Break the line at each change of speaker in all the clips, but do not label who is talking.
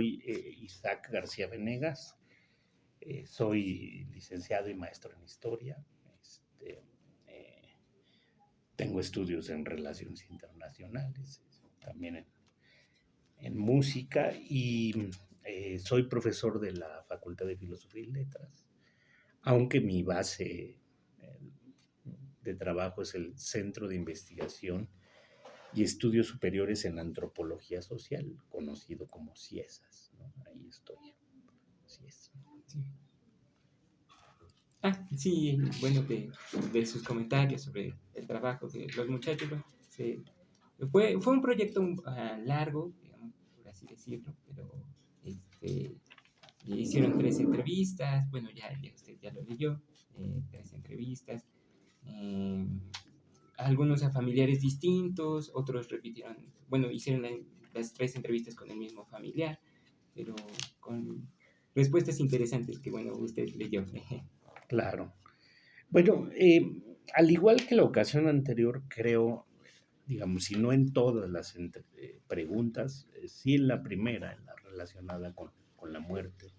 Isaac García Venegas, soy licenciado y maestro en historia. Eh, Tengo estudios en relaciones internacionales, también en música y soy profesor de la Facultad de Filosofía y Letras, aunque mi base de trabajo es el Centro de Investigación y Estudios Superiores en Antropología Social, conocido como CIESAS, ¿no? Ahí estoy. Así es.
Sí. Sí, bueno, de sus comentarios sobre el trabajo de los muchachos, bueno, fue un proyecto largo, digamos, por así decirlo, pero este, hicieron 3 entrevistas, bueno, ya usted ya lo leyó, 3 entrevistas, eh, algunos a familiares distintos, otros repitieron, bueno, hicieron las 3 entrevistas con el mismo familiar, pero con respuestas interesantes que, bueno, usted leyó.
Claro. Bueno, al igual que la ocasión anterior, creo, digamos, si no en todas las preguntas, sí en la primera, en la relacionada con la muerte,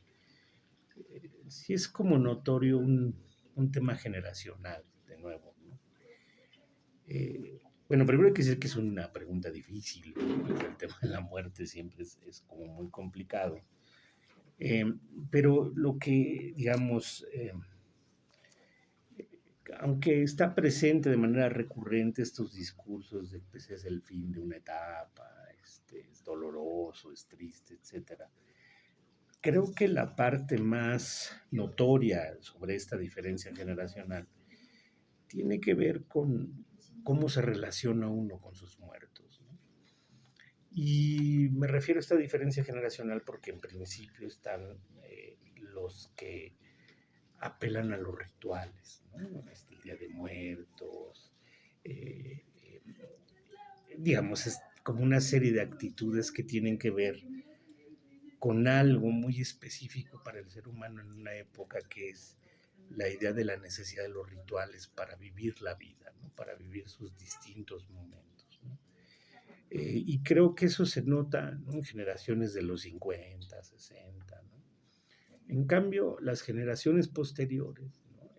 sí es como notorio un tema generacional, de nuevo, ¿no? Bueno, primero hay que decir que es una pregunta difícil, ¿no? El tema de la muerte siempre es como muy complicado. Eh, pero lo que, digamos, aunque está presente de manera recurrente estos discursos de que pues, es el fin de una etapa, es doloroso, es triste, etcétera. Creo que la parte más notoria sobre esta diferencia generacional tiene que ver con cómo se relaciona uno con sus muertos, ¿no? Y me refiero a esta diferencia generacional porque en principio están los que apelan a los rituales, ¿no? El Día de Muertos, eh, eh, digamos, es como una serie de actitudes que tienen que ver con algo muy específico para el ser humano en una época que es la idea de la necesidad de los rituales para vivir la vida, ¿no? Para vivir sus distintos momentos, ¿no? Y creo que eso se nota, ¿no? En generaciones de los 50, 60, ¿no? En cambio, las generaciones posteriores, ¿no?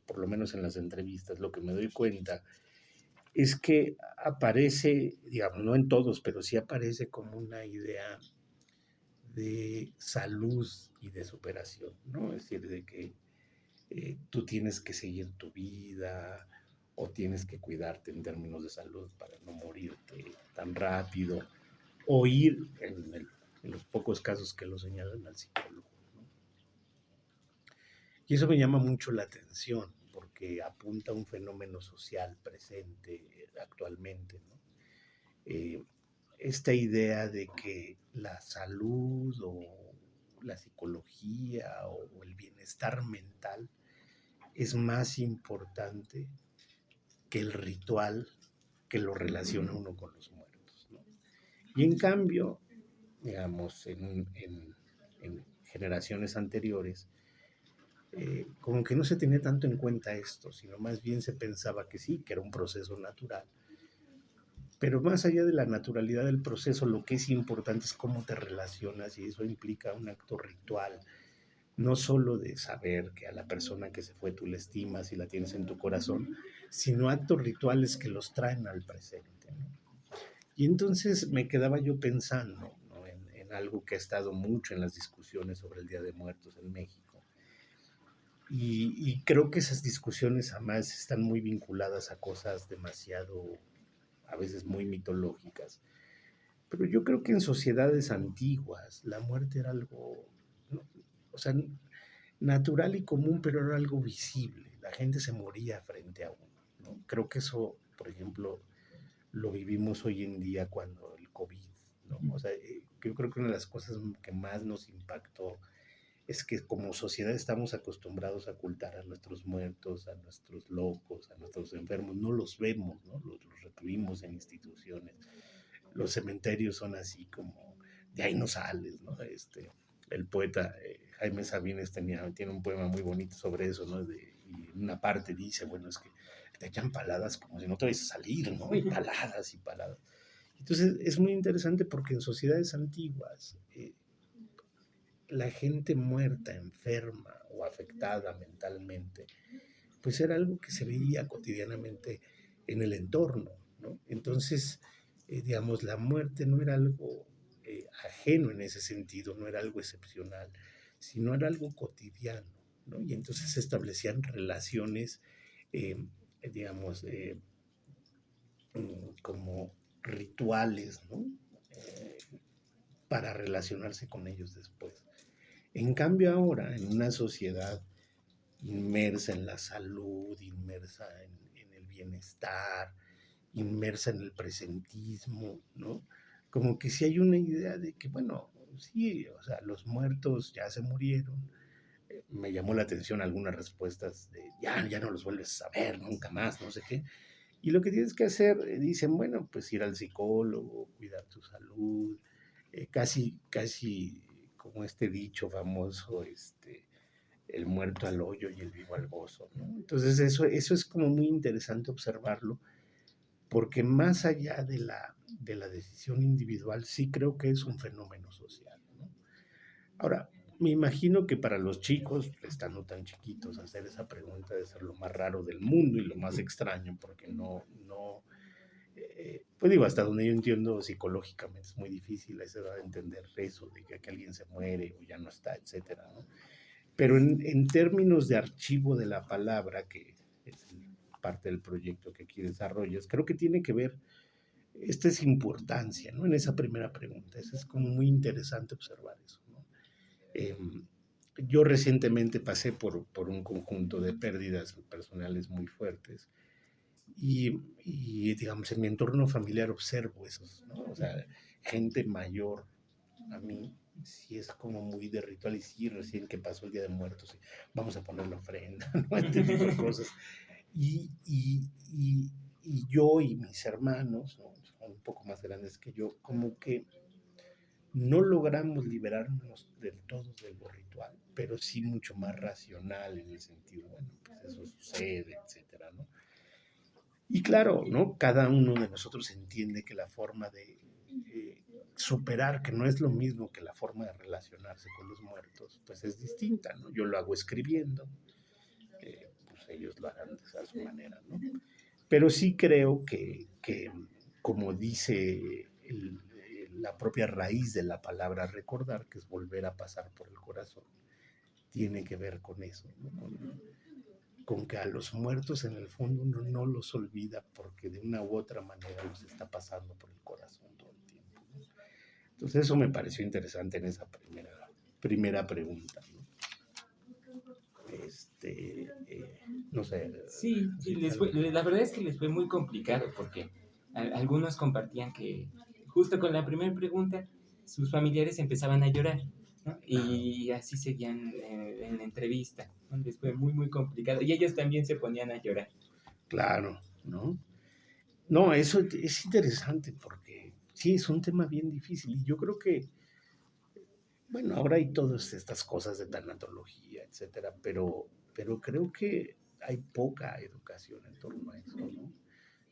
Por lo menos en las entrevistas, lo que me doy cuenta es que aparece, digamos, no en todos, pero sí aparece como una idea de salud y de superación, ¿no? Es decir, de que tú tienes que seguir tu vida o tienes que cuidarte en términos de salud para no morirte tan rápido o ir, en los pocos casos que lo señalan, al psicólogo, ¿no? Y eso me llama mucho la atención porque apunta a un fenómeno social presente actualmente, ¿no? Eh, Esta idea de que la salud o la psicología o el bienestar mental es más importante que el ritual que lo relaciona uno con los muertos, ¿no? Y en cambio, digamos, en generaciones anteriores, como que no se tenía tanto en cuenta esto, sino más bien se pensaba que sí, que era un proceso natural. Pero más allá de la naturalidad del proceso, lo que es importante es cómo te relacionas y eso implica un acto ritual, no solo de saber que a la persona que se fue tú la estimas y la tienes en tu corazón, sino actos rituales que los traen al presente, ¿no? Y entonces me quedaba yo pensando, ¿no? En algo que ha estado mucho en las discusiones sobre el Día de Muertos en México. Y creo que esas discusiones además están muy vinculadas a cosas demasiado, a veces muy mitológicas. Pero yo creo que en sociedades antiguas la muerte era algo, ¿no? O sea, natural y común, pero era algo visible. La gente se moría frente a uno, ¿no? Creo que eso, por ejemplo, lo vivimos hoy en día cuando el COVID, ¿no? O sea, yo creo que una de las cosas que más nos impactó es que como sociedad estamos acostumbrados a ocultar a nuestros muertos, a nuestros locos, a nuestros enfermos, no los vemos, ¿no? Los recluimos en instituciones. Los cementerios son así como, de ahí no sales, ¿no? El poeta Jaime Sabines tiene un poema muy bonito sobre eso, ¿no? Y en una parte dice, bueno, es que te echan paladas como si no te vayas a salir, ¿no? Y paladas y paladas. Entonces es muy interesante porque en sociedades antiguas la gente muerta, enferma o afectada mentalmente, pues era algo que se veía cotidianamente en el entorno, ¿no? Entonces, digamos, la muerte no era algo ajeno en ese sentido, no era algo excepcional, sino era algo cotidiano, ¿no? Y entonces se establecían relaciones, eh, digamos, como rituales, ¿no? Eh, para relacionarse con ellos después. En cambio ahora, en una sociedad inmersa en la salud, inmersa en el bienestar, inmersa en el presentismo, ¿no? Como que si hay una idea de que, bueno, sí, o sea, los muertos ya se murieron. Me llamó la atención algunas respuestas de, ya no los vuelves a ver nunca más, no sé qué. Y lo que tienes que hacer, dicen, bueno, pues ir al psicólogo, cuidar tu salud, casi como este dicho famoso, el muerto al hoyo y el vivo al gozo, ¿no? Entonces eso es como muy interesante observarlo, porque más allá de la decisión individual, sí creo que es un fenómeno social, ¿no? Ahora, me imagino que para los chicos, estando tan chiquitos, hacer esa pregunta debe ser lo más raro del mundo y lo más extraño, porque pues digo, hasta donde yo entiendo psicológicamente es muy difícil a esa edad entender eso, de que alguien se muere o ya no está, etcétera, ¿no? Pero en términos de archivo de la palabra, que es parte del proyecto que aquí desarrollas, creo que tiene que ver, esta es importancia, ¿no? En esa primera pregunta, es como muy interesante observar eso, ¿no? Eh, yo recientemente pasé por un conjunto de pérdidas personales muy fuertes digamos, en mi entorno familiar observo esos, ¿no? O sea, gente mayor a mí, sí es como muy de ritual y sí, recién que pasó el Día de Muertos, vamos a poner la ofrenda, ¿no? Este tipo de cosas. Y, y, y, y yo y mis hermanos, ¿no? Son un poco más grandes que yo, como que no logramos liberarnos del todo de lo ritual, pero sí mucho más racional en el sentido, bueno, pues eso sucede, etcétera, ¿no? Y claro, ¿no? Cada uno de nosotros entiende que la forma de superar, que no es lo mismo que la forma de relacionarse con los muertos, pues es distinta, ¿no? Yo lo hago escribiendo, pues ellos lo harán de esa su manera, ¿no? Pero sí creo que como dice la propia raíz de la palabra recordar, que es volver a pasar por el corazón, tiene que ver con eso, ¿no? Con que a los muertos en el fondo uno no los olvida porque de una u otra manera los está pasando por el corazón todo el tiempo, ¿no? Entonces eso me pareció interesante en esa primera pregunta, ¿no? No sé.
Sí, sí, la verdad es que les fue muy complicado porque algunos compartían que justo con la primera pregunta sus familiares empezaban a llorar, ¿no? Y así seguían en la entrevista, ¿no? Les fue muy, muy complicado y ellos también se ponían a llorar.
Claro, ¿no? No, eso es interesante porque sí, es un tema bien difícil y yo creo que, bueno, ahora hay todas estas cosas de tanatología, etcétera, pero creo que hay poca educación en torno a eso, ¿no?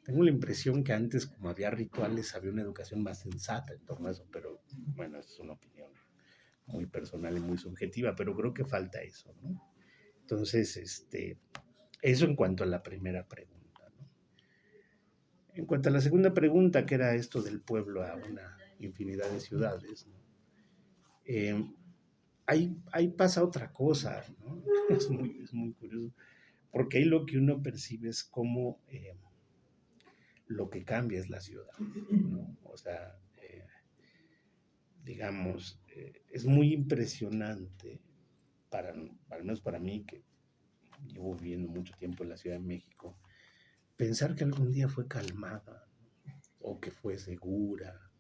Tengo la impresión que antes, como había rituales, había una educación más sensata en torno a eso, pero bueno, es una opinión muy personal y muy subjetiva, pero creo que falta eso, ¿no? Entonces, eso en cuanto a la primera pregunta, ¿no? En cuanto a la segunda pregunta, que era esto del pueblo a una infinidad de ciudades, ¿no? Eh, ahí pasa otra cosa, ¿no? Es muy curioso, porque ahí lo que uno percibe es cómo lo que cambia es la ciudad, ¿no? O sea, digamos, es muy impresionante, al menos para mí, que llevo viviendo mucho tiempo en la Ciudad de México, pensar que algún día fue calmada, o que fue segura,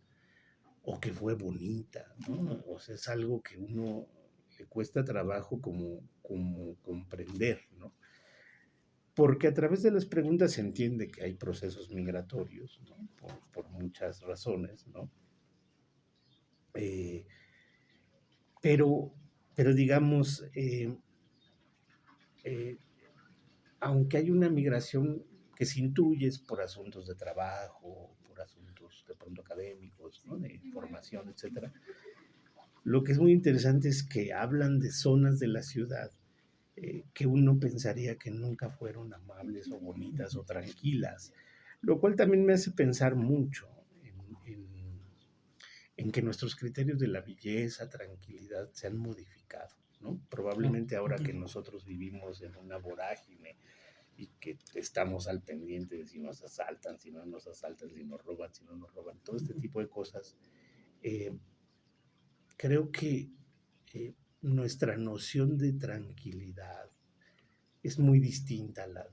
o que fue bonita, ¿no? O sea, es algo que uno le cuesta trabajo como comprender, ¿no? Porque a través de las preguntas se entiende que hay procesos migratorios, ¿no? Por muchas razones, ¿no? Eh, pero, pero digamos, eh, aunque hay una migración que se intuye es por asuntos de trabajo, por asuntos de pronto académicos, ¿no? De formación, etcétera, Lo que es muy interesante es que hablan de zonas de la ciudad que uno pensaría que nunca fueron amables o bonitas o tranquilas, lo cual también me hace pensar mucho en que nuestros criterios de la belleza, tranquilidad se han modificado, ¿no?
Claro.
Probablemente ahora que
Ujú.
nosotros vivimos en una vorágine y que estamos al pendiente de si nos asaltan, si no nos asaltan, si nos roban, si no nos roban, todo este
Ujú.
tipo de cosas, eh, creo que nuestra noción de tranquilidad es muy distinta a la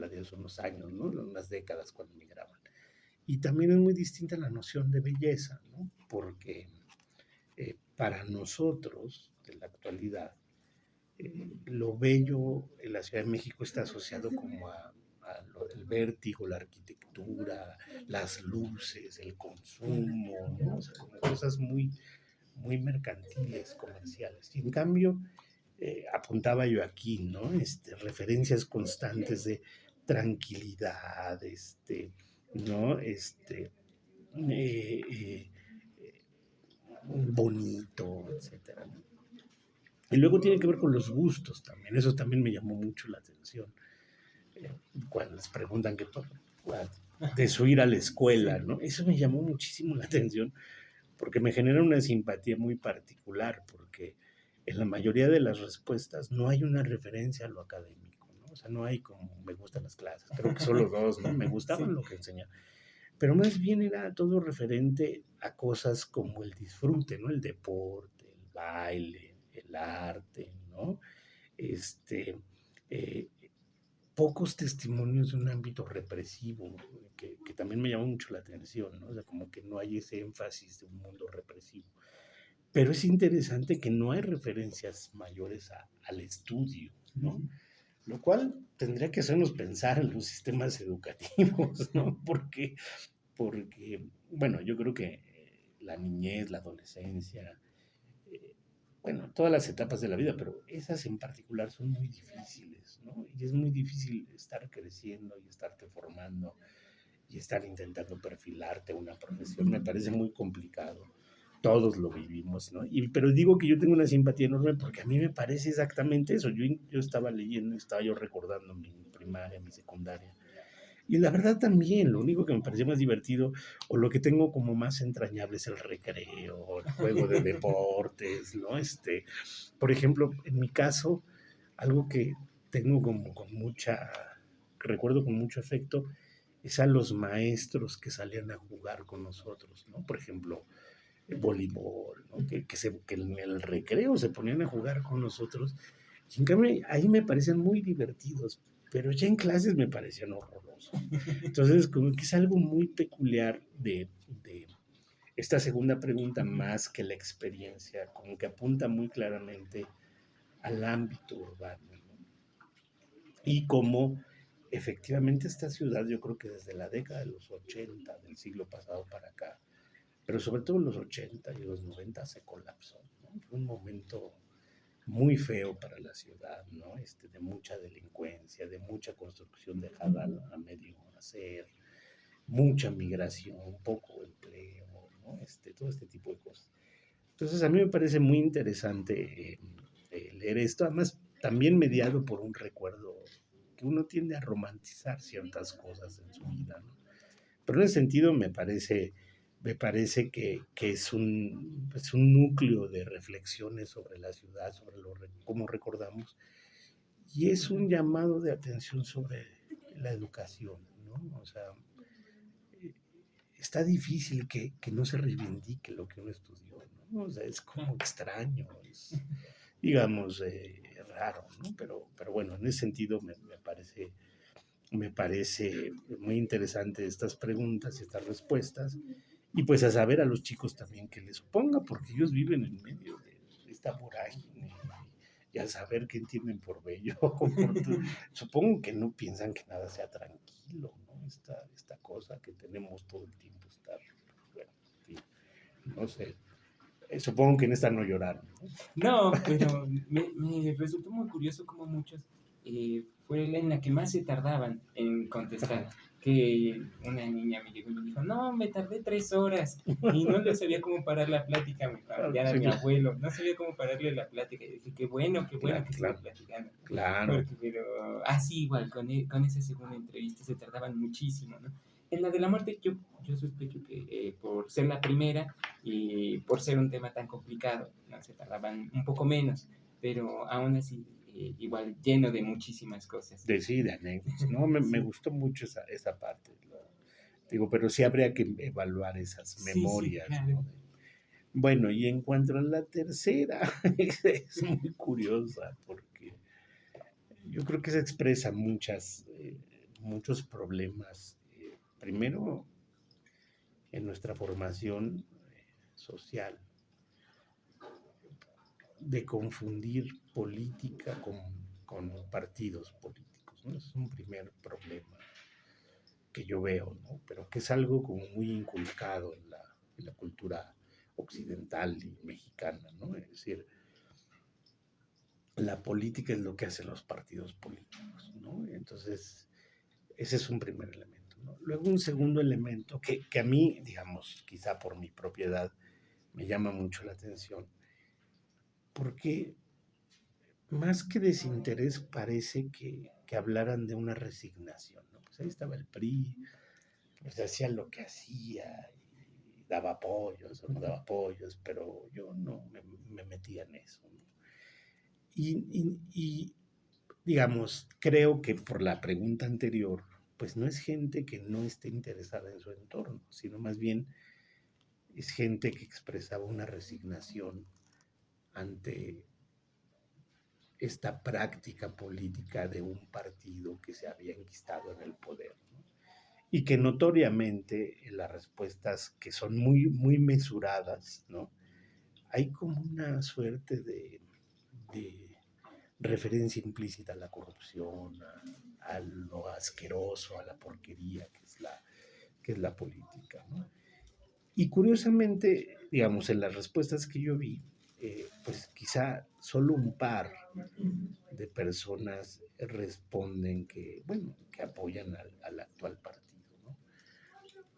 de hace unos años, ¿no? Unas décadas cuando migraban. Y también es muy distinta la noción de belleza, ¿no? Porque para nosotros, de la actualidad, lo bello en la Ciudad de México está asociado como a el vértigo, la arquitectura, las luces, el
Claro.
consumo, ¿no? O sea, como cosas muy, muy mercantiles, comerciales. Y en cambio, apuntaba yo aquí, ¿no? Referencias constantes de tranquilidad, ¿no? Eh, eh, bonito, etcétera, ¿no? Y luego tiene que ver con los gustos también, eso también me llamó mucho la atención. Eh, Cuando les preguntan que de su ir a la escuela,
Sí.
¿no? Eso me llamó muchísimo la atención porque me genera una simpatía muy particular, porque en la mayoría de las respuestas no hay una referencia a lo académico, ¿no? O sea, no hay como me gustan las clases, creo que solo dos, ¿no? Me gustaban
Sí.
lo que enseñaban, pero más bien era todo referente a cosas como el disfrute, ¿no? El deporte, el baile, el arte, ¿no? Este, eh, Pocos testimonios de un ámbito represivo, que también me llamó mucho la atención, ¿no? O sea, como que no hay ese énfasis de un mundo represivo. Pero es interesante que no hay referencias mayores al estudio, ¿no?
Ujú.
Lo cual tendría que hacernos pensar en los sistemas educativos, ¿no? Porque bueno, yo creo que la niñez, la adolescencia, eh, bueno, todas las etapas de la vida, pero esas en particular son muy difíciles, ¿no? Y es muy difícil estar creciendo y estarte formando y estar intentando perfilarte a una profesión. Me parece muy complicado. Todos lo vivimos, ¿no? Pero digo que yo tengo una simpatía enorme porque a mí me parece exactamente eso. Yo estaba leyendo, estaba yo recordando mi primaria, mi secundaria. Y la verdad también, lo único que me pareció más divertido o lo que tengo como más entrañable es el recreo, el juego de deportes, ¿no? Por ejemplo, en mi caso, algo que tengo como con mucha, que recuerdo con mucho afecto, es a los maestros que salían a jugar con nosotros, ¿no? Por ejemplo, el voleibol, ¿no? Que en el recreo se ponían a jugar con nosotros. Y en cambio, ahí me parecían muy divertidos, pero ya en clases me parecían horrorosos. Entonces, como que es algo muy peculiar de esta segunda pregunta,
Ujú.
más que la experiencia, como que apunta muy claramente al ámbito urbano, ¿no? Y como efectivamente esta ciudad, yo creo que desde la década de los 80 del siglo pasado para acá, pero sobre todo en los 80 y los 90 se colapsó, ¿no? Fue un momento muy feo para la ciudad, ¿no? De mucha delincuencia, de mucha construcción dejada a medio hacer, mucha migración, poco empleo, ¿no? Todo este tipo de cosas. Entonces a mí me parece muy interesante leer esto, además también mediado por un recuerdo que uno tiende a romantizar ciertas cosas en su vida, ¿no? Pero en ese sentido me parece que es un núcleo de reflexiones sobre la ciudad, sobre cómo recordamos, y es un llamado de atención sobre la educación, ¿no? O sea, eh, está difícil que no se reivindique lo que uno estudió, ¿no? O sea, es como
Claro.
extraño, es, digamos, raro, ¿no? Pero bueno, en ese sentido me parece muy interesante estas preguntas y estas respuestas. Y pues a saber a los chicos también que les oponga, porque ellos viven en medio de esta vorágine. Y a saber qué entienden por bello. Supongo que no piensan que nada sea tranquilo, ¿no? Esta cosa que tenemos todo el tiempo estar, bueno, en fin, no sé. Supongo que en esta no lloraron, ¿no?
No, pero me resultó muy curioso cómo muchos fue en la que más se tardaban en contestar, que una niña me llegó y me dijo, no, me tardé 3 horas y no le sabía cómo parar la plática a mi
Claro,
familiar, a
sí,
mi abuelo, no sabía cómo pararle la plática. Y dije, qué bueno
claro,
que sigue
claro,
platicando.
claro.
Porque, pero así igual, con esa segunda entrevista se tardaban muchísimo, ¿no? En la de la muerte yo sospecho que por ser la primera y por ser un tema tan complicado, ¿no? Se tardaban un poco menos, pero aún así igual lleno de muchísimas cosas.
De sí, de anécdotas. No, me
Sí,
gustó mucho esa parte. Digo, pero sí habría que evaluar esas
sí, sí,
memorias,
claro.
¿no? Bueno, y en cuanto a la tercera, es muy curiosa porque yo creo que se expresa muchos problemas. Primero, en nuestra formación social, de confundir política con partidos políticos, ¿no? Ese es un primer problema que yo veo, ¿no? Pero que es algo como muy inculcado en la cultura occidental y mexicana, ¿no? Es decir, la política es lo que hacen los partidos políticos, ¿no? Entonces, ese es un primer elemento, ¿no? Luego un segundo elemento que a mí, digamos, quizá por mi propiedad, me llama mucho la atención, porque más que desinterés parece que hablaran de una resignación, ¿no? Pues ahí estaba el PRI, pues hacía lo que hacía, y daba apoyos o no daba apoyos, pero yo no me metía en eso, ¿no? Y, digamos, creo que por la pregunta anterior, pues no es gente que no esté interesada en su entorno, sino más bien es gente que expresaba una resignación ante esta práctica política de un partido que se había enquistado en el poder, ¿no? Y que notoriamente en las respuestas que son muy mesuradas, ¿no? Hay como una suerte de referencia implícita a la corrupción, a lo asqueroso, a la porquería que es la política, ¿no? Y curiosamente, digamos, en las respuestas que yo vi, pues quizá solo un par de personas responden que, bueno, que apoyan al actual partido, ¿no?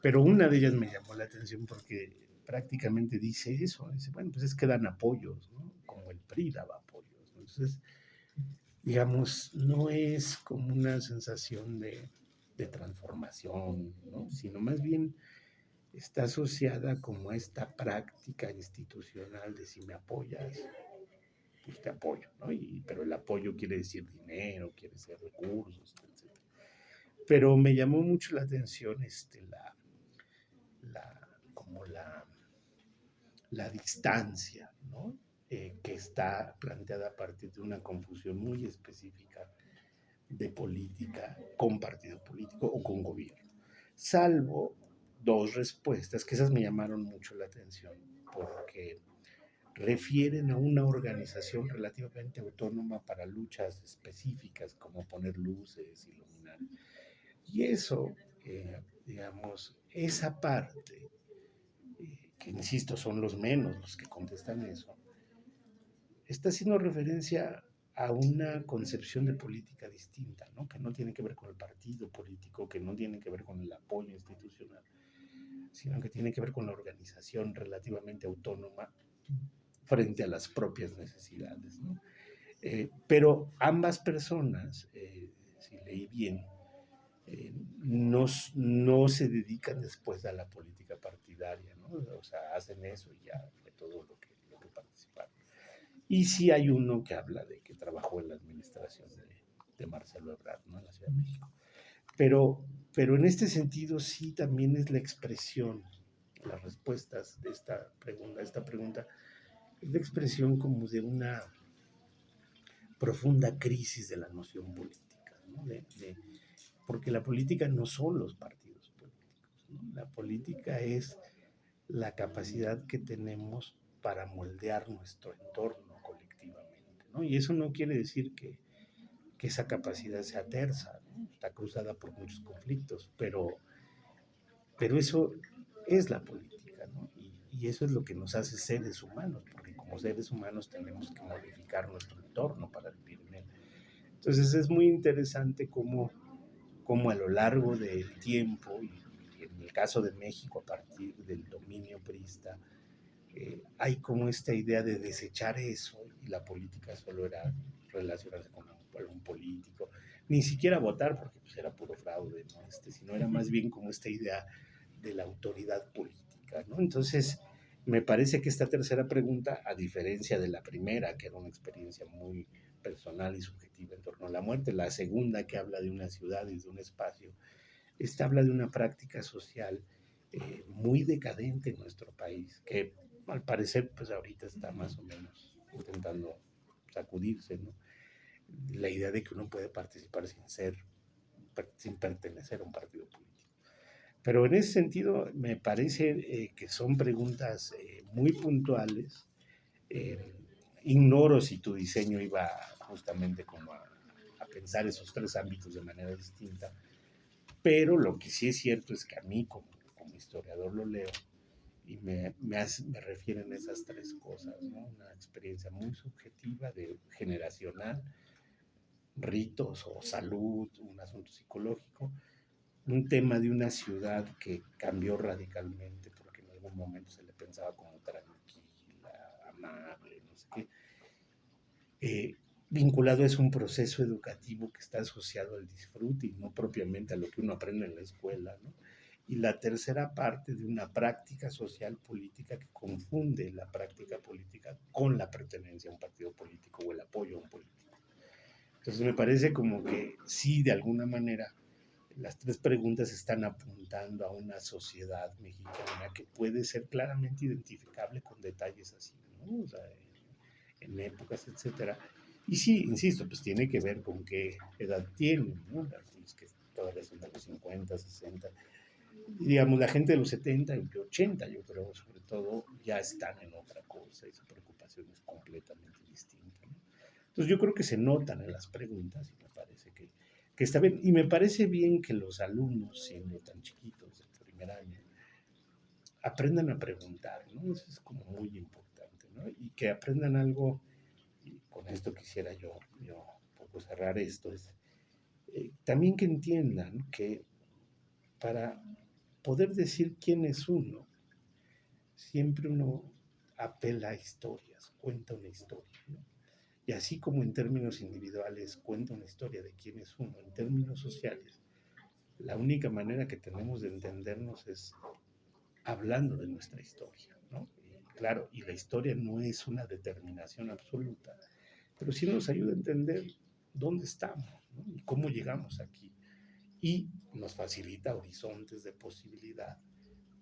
Pero una de ellas me llamó la atención porque prácticamente dice eso, dice, bueno, pues es que dan apoyos, ¿no? Como el PRI daba apoyos, ¿no? Entonces, digamos, no es como una sensación de transformación, ¿no? Sino más bien está asociada como a esta práctica institucional de si me apoyas, pues te apoyo, ¿no? Pero el apoyo quiere decir dinero, quiere decir recursos, etc. Pero me llamó mucho la atención como la distancia, ¿no? Que está planteada a partir de una confusión muy específica de política con partido político o con gobierno. Salvo dos respuestas, que esas me llamaron mucho la atención, porque refieren a una organización relativamente autónoma para luchas específicas, como poner luces, iluminar. Y eso, digamos, esa parte, que insisto, son los menos los que contestan eso, está haciendo referencia a una concepción de política distinta, ¿no? Que no tiene que ver con el partido político, que no tiene que ver con el apoyo institucional, sino que tiene que ver con la organización relativamente autónoma frente a las propias necesidades, ¿no? Pero ambas personas, si leí bien, no se dedican después a la política partidaria, ¿no? O sea, hacen eso y ya fue todo lo que participaron. Y sí hay uno que habla de que trabajó en la administración de Marcelo Ebrard, ¿no? En la Ciudad de México. Pero en este sentido sí también es la expresión, las respuestas de esta pregunta es la expresión como de una profunda crisis de la noción política, ¿no? Porque la política no son los partidos políticos, ¿no? La política es la capacidad que tenemos para moldear nuestro entorno colectivamente, ¿no? Y eso no quiere decir que esa capacidad sea tersa, ¿no? Está cruzada por muchos conflictos, pero eso es la política, ¿no? Y eso es lo que nos hace seres humanos, porque como seres humanos tenemos que modificar nuestro entorno para vivir en él. Entonces es muy interesante cómo a lo largo del tiempo, y en el caso de México a partir del dominio priista, hay como esta idea de desechar eso y la política solo era relacionarse con un político, ni siquiera votar porque pues, era puro fraude, ¿no? Sino era más bien como esta idea de la autoridad política, ¿no? Entonces, me parece que esta tercera pregunta, a diferencia de la primera, que era una experiencia muy personal y subjetiva en torno a la muerte, la segunda que habla de una ciudad y de un espacio, esta habla de una práctica social muy decadente en nuestro país, que al parecer pues ahorita está más o menos intentando sacudirse, ¿no? La idea de que uno puede participar sin pertenecer a un partido político. Pero en ese sentido me parece que son preguntas muy puntuales. Eh, Ignoro si tu diseño iba justamente como a pensar esos tres ámbitos de manera distinta, pero lo que sí es cierto es que a mí como historiador lo leo y me refieren esas tres cosas, ¿no? Una experiencia muy subjetiva, generacional, ritos o salud, un asunto psicológico, un tema de una ciudad que cambió radicalmente porque en algún momento se le pensaba como tranquila, amable, no sé qué. Vinculado es un proceso educativo que está asociado al disfrute y no propiamente a lo que uno aprende en la escuela, ¿no? Y la tercera parte de una práctica social política que confunde la práctica política con la pertenencia a un partido político o el apoyo a un político. Entonces me parece como que sí, de alguna manera, las tres preguntas están apuntando a una sociedad mexicana que puede ser claramente identificable con detalles así, ¿no? O sea, en épocas, etcétera. Y sí, insisto, pues tiene que ver con qué edad tienen, ¿no? Los que todavía son de los 50, 60. Y digamos, la gente de los 70 y 80, yo creo, sobre todo, ya están en otra cosa y su preocupación es completamente distinta, ¿no? Entonces yo creo que se notan en las preguntas y me parece que está bien. Y me parece bien que los alumnos, siendo tan chiquitos del primer año, aprendan a preguntar, ¿no? Eso es como muy importante, ¿no? Y que aprendan algo, y con esto quisiera yo un poco cerrar esto, es también que entiendan que para poder decir quién es uno, siempre uno apela a historias, cuenta una historia, ¿no? Y así como en términos individuales cuenta una historia de quién es uno, en términos sociales, la única manera que tenemos de entendernos es hablando de nuestra historia, ¿no? Y claro, y la historia no es una determinación absoluta, pero sí nos ayuda a entender dónde estamos, ¿no? Y cómo llegamos aquí. Y nos facilita horizontes de posibilidad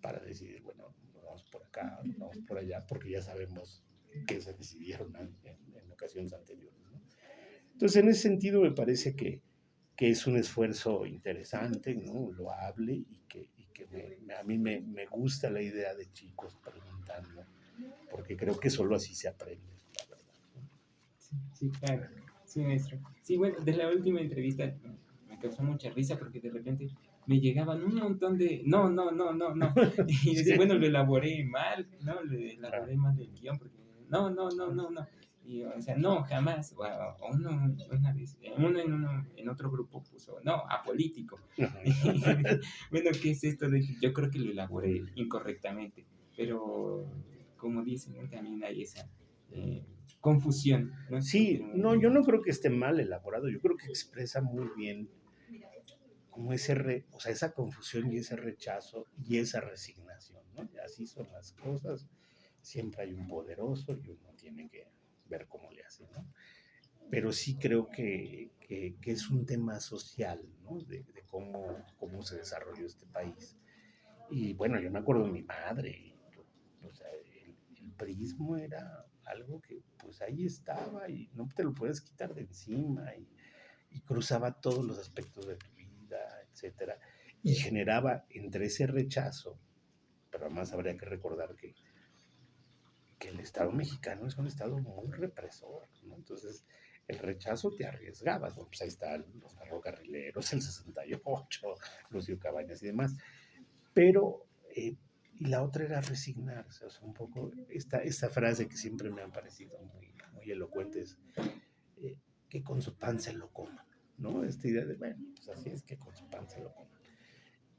para decidir, bueno, nos vamos por acá, nos vamos por allá, porque ya sabemos que se decidieron en ocasiones anteriores, ¿no? Entonces, en ese sentido, me parece que es un esfuerzo interesante, ¿no? Loable y que a mí me gusta la idea de chicos preguntando, porque creo que solo así se aprende, la verdad, ¿no?
Sí, sí, claro. Sí, maestro. Sí, bueno, de la última entrevista me causó mucha risa porque de repente me llegaban un montón de no, no, no, no, no. Y decía,
Sí.
bueno, lo elaboré mal, ¿no? Lo
Ah,
elaboré mal el guión porque no, no, no, no, no. Y, o sea, no, jamás. O uno, una vez, en otro grupo puso, no, apolítico. Y dije, bueno, ¿qué es esto? Yo creo que lo elaboré incorrectamente, pero como dicen, ¿no? También hay esa confusión, ¿no?
sí, no, yo no creo que esté mal elaborado, yo creo que expresa muy bien como o sea, esa confusión y ese rechazo y esa resignación, ¿no? Y así son las cosas, siempre hay un poderoso y uno tiene que ver cómo le hace, ¿no? Pero sí creo que es un tema social, ¿no? De cómo se desarrolló este país. Y bueno, yo me acuerdo de mi madre, o sea, el prismo era algo que pues ahí estaba y no te lo puedes quitar de encima y cruzaba todos los aspectos de tu vida, etcétera, y generaba entre ese rechazo, pero además habría que recordar que el Estado mexicano es un Estado muy represor, ¿no? Entonces, el rechazo te arriesgabas, ¿no? Pues ahí están los ferrocarrileros, el 68, Lucio Cabañas y demás, pero, y la otra era resignarse, o sea, un poco, esta frase que siempre me han parecido muy, muy elocuentes, que con su pan se lo coman. ¿no? Esta idea de, bueno, pues así es que con su pan se lo comen.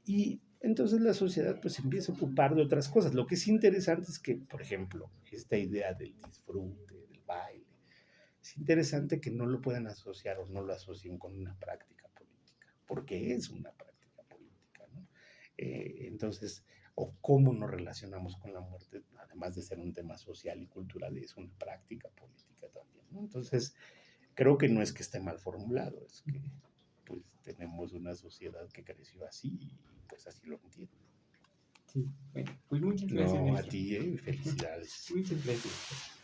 Y entonces la sociedad pues empieza a ocupar de otras cosas. Lo que es interesante es que, por ejemplo, esta idea del disfrute, del baile, es interesante que no lo puedan asociar o no lo asocien con una práctica política, porque es una práctica política, ¿no? Entonces, o cómo nos relacionamos con la muerte, además de ser un tema social y cultural, es una práctica política también, ¿no? Entonces, creo que no es que esté mal formulado, es que pues tenemos una sociedad que creció así y pues así lo entiendo.
Sí, bueno, pues muchas gracias,
No, a
maestro.
ti, felicidades.
Muchas gracias.